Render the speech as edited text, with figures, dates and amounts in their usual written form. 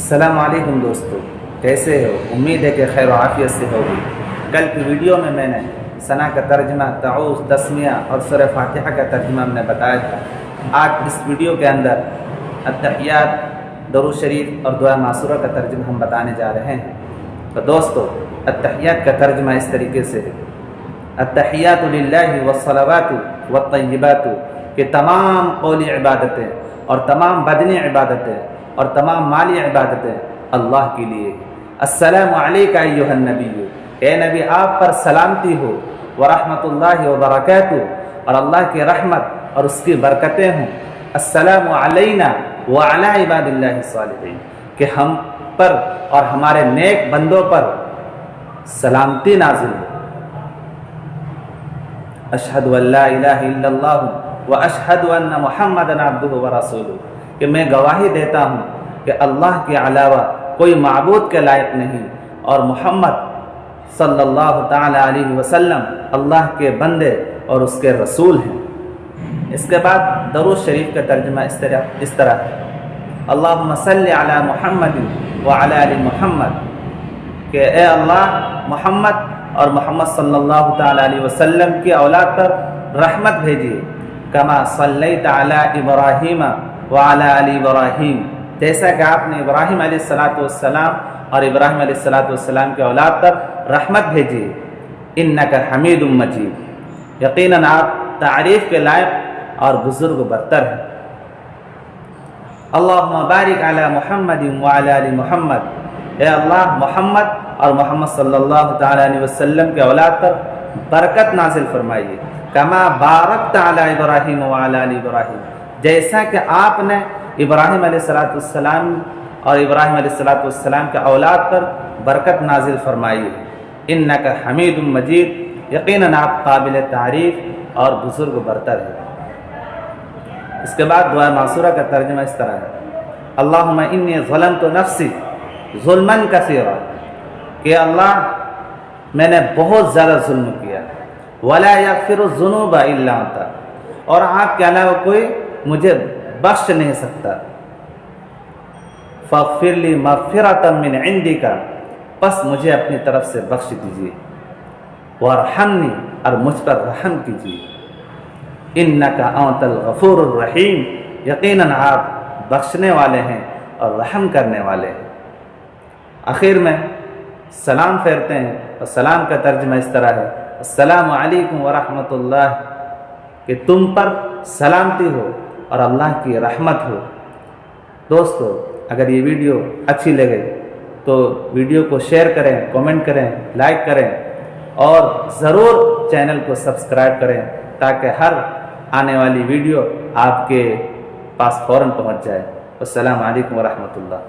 السلام علیکم دوستو، کیسے ہو؟ امید ہے کہ خیر و عافیت سے ہوگی۔ کل کی ویڈیو میں نے ثنا کا ترجمہ، تعوذ، تسمیہ اور سورہ فاتحہ کا ترجمہ ہم نے بتایا تھا۔ آج اس ویڈیو کے اندر التحیات، درود شریف اور دعا معصورہ کا ترجمہ ہم بتانے جا رہے ہیں۔ تو دوستو، التحیات کا ترجمہ اس طریقے سے ہے: التحیات للہ والصلوات والطیبات، کہ تمام قولی عبادتیں اور تمام بدنی عبادتیں اور تمام مالی عبادتیں اللہ کے لیے۔ السلام علیکہ ایھا النبی، اے نبی آپ پر سلامتی ہو، ورحمۃ اللہ وبرکاتہ، اور اللہ کی رحمت اور اس کی برکتیں ہوں۔ السلام علینا وعلی عباد اللہ الصالحین، کہ ہم پر اور ہمارے نیک بندوں پر سلامتی نازل ہو۔ اشہد ان لا الہ الا اللہ واشہد ان محمدا عبدہ ورسولہ، کہ میں گواہی دیتا ہوں کہ اللہ کے علاوہ کوئی معبود کے لائق نہیں، اور محمد صلی اللہ تعالی علیہ وسلم اللہ کے بندے اور اس کے رسول ہیں۔ اس کے بعد درود شریف کا ترجمہ اس طرح ہے: اللہم صلی علی محمد وعلی آل محمد، کہ اے اللہ محمد اور محمد صلی اللہ تعالی علیہ وسلم کی اولاد پر رحمت بھیجیے۔ کما صلیت علی ابراہیم وعلی آل ابراہیم، جیسا کہ آپ نے ابراہیم علیہ السلام اور ابراہیم علیہ السلام کے اولاد پر رحمت بھیجیے۔ انک حمید مجید، یقیناً آپ تعریف کے لائق اور بزرگ برتر ہیں۔ اللہم بارک علی محمد وعلی آل محمد، اے اللہ محمد اور محمد صلی اللہ تعالی علیہ وسلم کے اولاد پر برکت نازل فرمائیے۔ کما بارکت علی ابراہیم وعلی آل ابراہیم، جیسا کہ آپ نے ابراہیم علیہ السلام اور ابراہیم علیہ السلام کے اولاد پر برکت نازل فرمائی ہے۔ انک حمید مجید، یقیناً آپ قابل تعریف اور بزرگ برتر ہیں۔ اس کے بعد دعا معصورہ کا ترجمہ اس طرح ہے: اللہم انی ظلمت نفسی ظلما کثیرا، کہ اللہ میں نے بہت زیادہ ظلم کیا، ولا یغفر الذنوب الا انت، اور آپ کے علاوہ کوئی مجھے بخش نہیں سکتا۔ فاغفر لی مغفرۃ من عندک، پس مجھے اپنی طرف سے بخش دیجیے۔ وارحمنی، اور مجھ پر رحم کیجیے۔ انک انت الغفور الرحیم، یقیناً آپ بخشنے والے ہیں اور رحم کرنے والے ہیں۔ آخر میں سلام پھیرتے ہیں، اور سلام کا ترجمہ اس طرح ہے: السلام علیکم ورحمۃ اللہ، کہ تم پر سلامتی ہو اور اللہ کی رحمت ہو۔ دوستو، اگر یہ ویڈیو اچھی لگے تو ویڈیو کو شیئر کریں، کامنٹ کریں، لائک کریں، اور ضرور چینل کو سبسکرائب کریں تاکہ ہر آنے والی ویڈیو آپ کے پاس فوراً پہنچ جائے۔ السلام علیکم ورحمۃ اللہ۔